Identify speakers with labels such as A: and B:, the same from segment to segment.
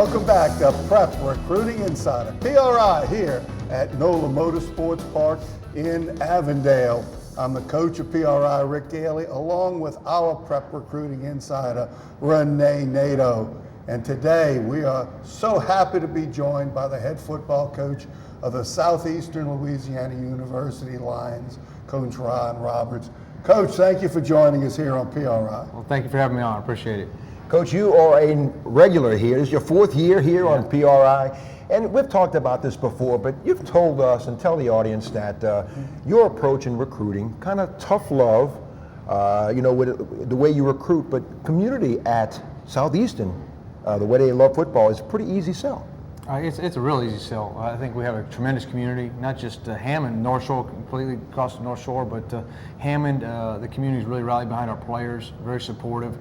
A: Welcome back to Prep Recruiting Insider, PRI, here at NOLA Motorsports Park in Avondale. I'm the coach of PRI, Rick Daly, along with our Prep Recruiting Insider, Renee Nato. And today we are so happy to be joined by the head football coach of the Southeastern Louisiana University Lions, Coach Ron Roberts. Coach, thank you for joining us here on PRI.
B: Well, thank you for having me on. I appreciate it.
C: Coach, you are a regular here. This is your fourth year here on PRI. And we've talked about this before, but you've told us and tell the audience that your approach in recruiting, kind of tough love, with the way you recruit, but community at Southeastern, the way they love football, is a pretty easy sell.
B: It's a real easy sell. I think we have a tremendous community, not just Hammond, North Shore, completely across the North Shore, but Hammond, the community is really rallied behind our players, very supportive,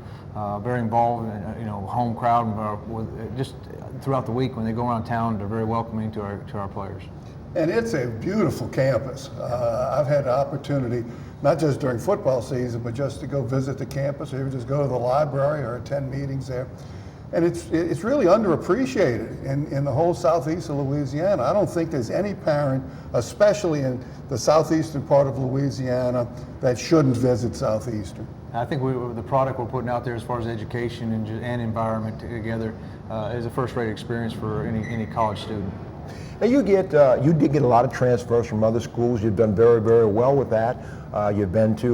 B: very involved, home crowd, just throughout the week when they go around town, they're very welcoming to our players.
A: And it's a beautiful campus. I've had the opportunity, not just during football season, but just to go visit the campus, or even just go to the library or attend meetings there. And it's really underappreciated in the whole southeast of Louisiana. I don't think there's any parent, especially in the southeastern part of Louisiana, that shouldn't visit Southeastern.
B: I think the product we're putting out there as far as education and environment together is a first-rate experience for any college student.
C: Now you did get a lot of transfers from other schools. You've done very, very well with that. You've been to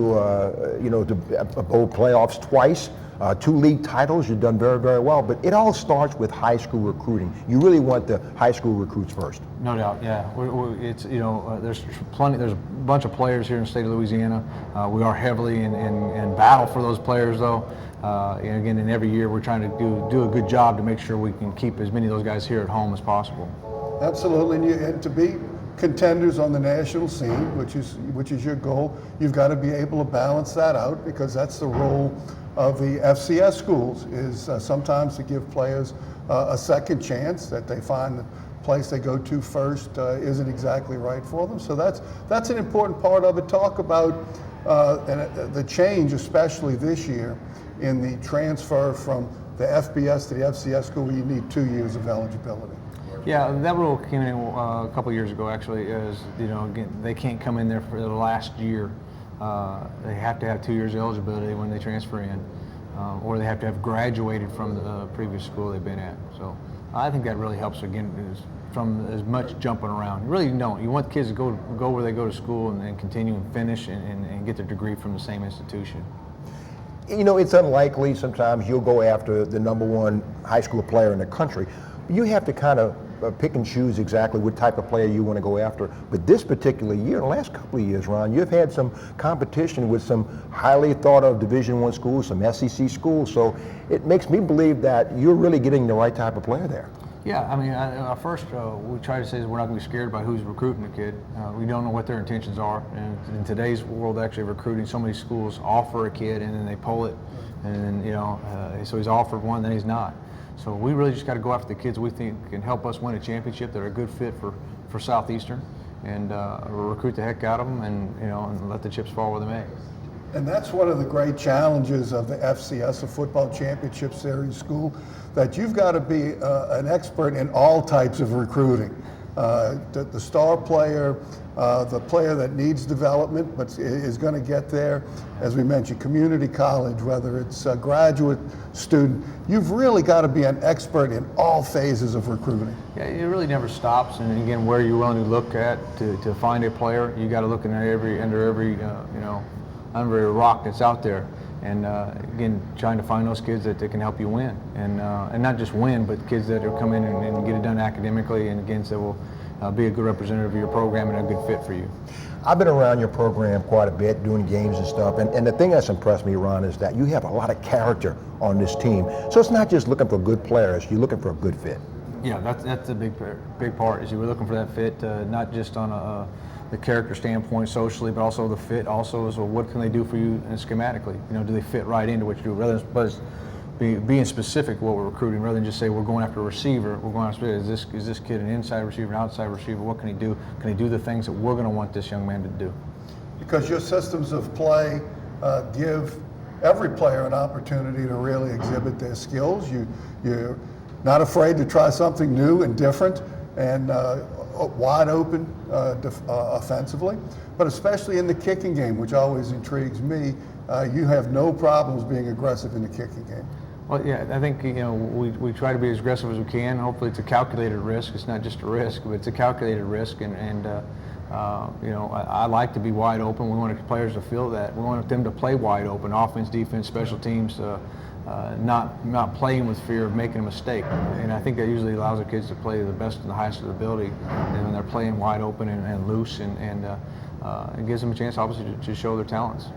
C: bowl playoffs twice. 2 league titles, you've done very, very well, but it all starts with high school recruiting. You really want the high school recruits first.
B: No doubt, yeah. There's a bunch of players here in the state of Louisiana. We are heavily in battle for those players, though. And again, in every year we're trying to do a good job to make sure we can keep as many of those guys here at home as possible.
A: Absolutely, and to be contenders on the national scene, which is your goal, you've got to be able to balance that out, because that's the role of the FCS schools, is sometimes to give players a second chance, that they find the place they go to first isn't exactly right for them. So that's an important part of it. Talk about the change, especially this year, in the transfer from the FBS to the FCS school, where you need 2 years of eligibility.
B: Yeah, that rule came in a couple years ago, actually. Again, they can't come in there for the last year. They have to have 2 years eligibility when they transfer in, or they have to have graduated from the previous school they've been at. So I think that really helps, again, from as much jumping around. You really don't. You want kids to go where they go to school and continue and finish and get their degree from the same institution.
C: It's unlikely sometimes you'll go after the #1 high school player in the country. You have to kind of pick and choose exactly what type of player you want to go after. But this particular year, the last couple of years, Ron, you've had some competition with some highly thought of Division I schools, some SEC schools. So it makes me believe that you're really getting the right type of player there.
B: Yeah, I mean, first we try to say is we're not going to be scared by who's recruiting the kid. We don't know what their intentions are. And in today's world, actually recruiting, so many schools offer a kid and then they pull it. And then, so he's offered one, then he's not. So we really just got to go after the kids we think can help us win a championship, that are a good fit for Southeastern, and recruit the heck out of them, and let the chips fall where they may.
A: And that's one of the great challenges of the FCS, the Football Championship Series school, that you've got to be an expert in all types of recruiting. The star player, the player that needs development but is going to get there, as we mentioned, community college, whether it's a graduate student, you've really got to be an expert in all phases of recruiting.
B: Yeah, it really never stops. And again, where you're willing to look at to find a player, you got to look under every rock that's out there. And again, trying to find those kids that can help you win, and not just win, but kids that will come in and get it done academically, and again, that will be a good representative of your program and a good fit for you.
C: I've been around your program quite a bit, doing games and stuff, and the thing that's impressed me, Ron, is that you have a lot of character on this team. So it's not just looking for good players, you're looking for a good fit.
B: Yeah, that's a big part, is you were looking for that fit, not just on the character standpoint socially, but also the fit also is, well, what can they do for you schematically? Do they fit right into what you do? Rather than being specific what we're recruiting, rather than just say we're going after a receiver, we're going after, is this kid an inside receiver, an outside receiver? What can he do? Can he do the things that we're going to want this young man to do?
A: Because your systems of play give every player an opportunity to really exhibit their skills. not afraid to try something new and different and wide open offensively, but especially in the kicking game, which always intrigues me. You have no problems being aggressive in the kicking game.
B: Well, yeah, I think we try to be as aggressive as we can. Hopefully, it's a calculated risk. It's not just a risk, but it's a calculated risk. And I like to be wide open. We want the players to feel that. We want them to play wide open, offense, defense, special teams, not playing with fear of making a mistake. And I think that usually allows the kids to play the best and the highest of their ability, and when they're playing wide open and loose, and it gives them a chance, obviously, to show their talents.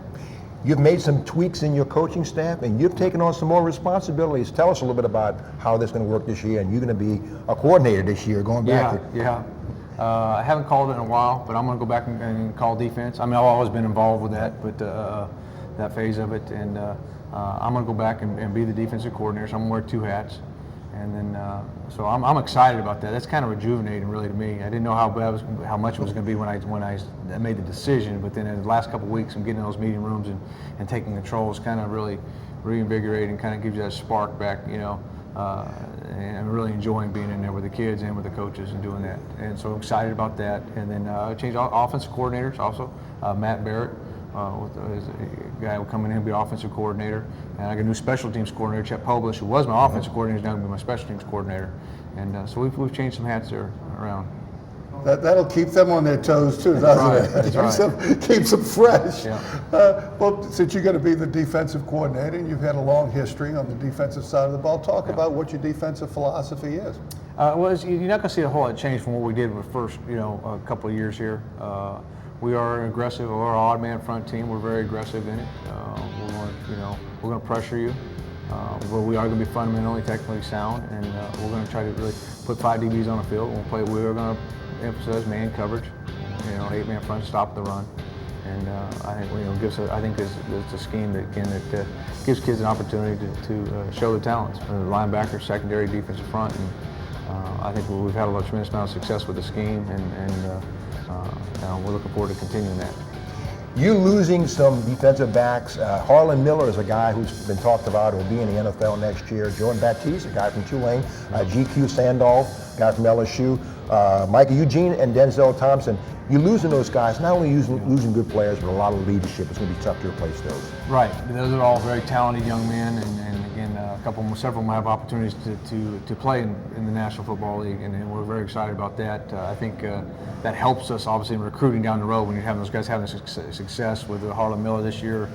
C: You've made some tweaks in your coaching staff, and you've taken on some more responsibilities. Tell us a little bit about how this is going to work this year, and you're going to be a coordinator this year, going back.
B: Yeah. I haven't called it in a while, but I'm going to go back and call defense. I mean, I've always been involved with that, but that phase of it, and I'm going to go back and be the defensive coordinator. So I'm going to wear two hats, and then so I'm excited about that. That's kind of rejuvenating, really, to me. I didn't know how much it was going to be when I made the decision, but then in the last couple of weeks, I'm getting in those meeting rooms and taking control is kind of really reinvigorating, kind of gives you that spark back, and I'm really enjoying being in there with the kids and with the coaches and doing that. And so I'm excited about that. And then I changed offensive coordinators also. Matt Barrett, is a guy who will come in and be offensive coordinator. And I got a new special teams coordinator, Chet Publish, who was my offensive coordinator, is now going to be my special teams coordinator. And so we've changed some hats there around.
A: That'll keep them on their toes too, doesn't it?
B: That's right.
A: Keeps them fresh.
B: Yeah.
A: Well, since you're going to be the defensive coordinator and you've had a long history on the defensive side of the ball, talk about what your defensive philosophy is.
B: You're not going to see a whole lot of change from what we did with the first, a couple of years here. We are aggressive. We're an odd man front team. We're very aggressive in it. We're going to pressure you. But we are going to be fundamentally technically sound, and we're going to try to really put 5 DBs on the field. We're going to emphasize man coverage, 8-man front, stop the run, and I think it's a scheme that gives kids an opportunity to show their talents. Linebacker, secondary, defensive front, and I think we've had a tremendous amount of success with the scheme, and we're looking forward to continuing that.
C: You losing some defensive backs. Harlan Miller is a guy who's been talked about, will be in the NFL next year. Jordan Baptiste, a guy from Tulane. GQ Sandolph, guy from LSU. Michael Eugene and Denzel Thompson. You're losing those guys, not only losing good players, but a lot of leadership. It's going to be tough to replace those.
B: Right. Those are all very talented young men, and again, several of them have opportunities to play in the National Football League, and we're very excited about that. I think that helps us, obviously, in recruiting down the road when you're having those guys having success with Harlan Miller this year.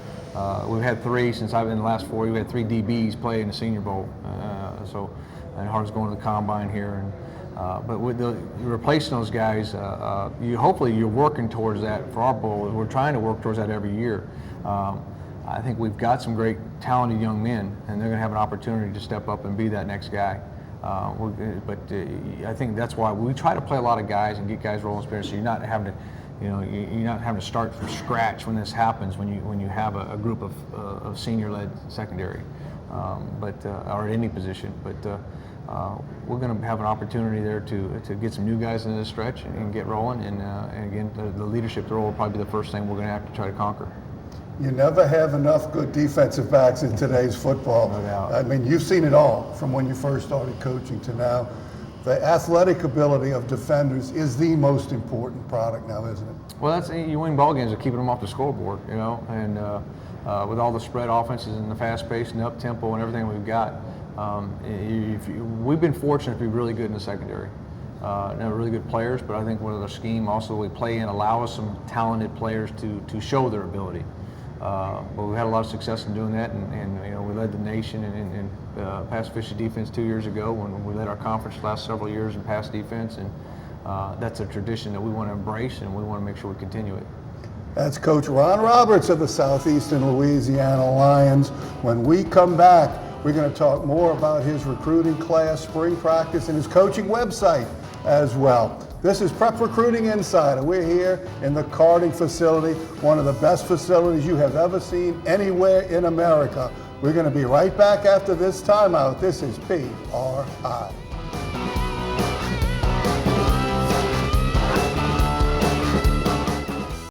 B: We've had 3 since I've been in the last 4 years. We had 3 DBs play in the Senior Bowl. And Harlan's going to the Combine here. But with replacing those guys, hopefully you're working towards that for our bowl. We're trying to work towards that every year. I think we've got some great talented young men, and they're going to have an opportunity to step up and be that next guy. I think that's why we try to play a lot of guys and get guys rolling experience, so you're not having to, you're not having to start from scratch when this happens. When you have a group of senior-led secondary, or at any position, but. We're going to have an opportunity there to get some new guys into the stretch and get rolling. And again, the leadership role will probably be the first thing we're going to have to try to conquer.
A: You never have enough good defensive backs in today's football.
B: No doubt.
A: I mean, you've seen it all from when you first started coaching to now. The athletic ability of defenders is the most important product now, isn't it? Well,
B: you win ball games of keeping them off the scoreboard, and with all the spread offenses and the fast pace and up tempo and everything we've got. We've been fortunate to be really good in the secondary. Really good players, but I think one of the scheme also we play in allow us some talented players to show their ability. But we've had a lot of success in doing that, and we led the nation in pass efficiency defense 2 years ago when we led our conference the last several years in pass defense, and that's a tradition that we want to embrace, and we want to make sure we continue it. That's Coach Ron Roberts of the Southeastern Louisiana Lions. When we come back, we're going to talk more about his recruiting class, spring practice, and his coaching website as well. This is Prep Recruiting Insider. We're here in the karting facility, one of the best facilities you have ever seen anywhere in America. We're going to be right back after this timeout. This is PRI.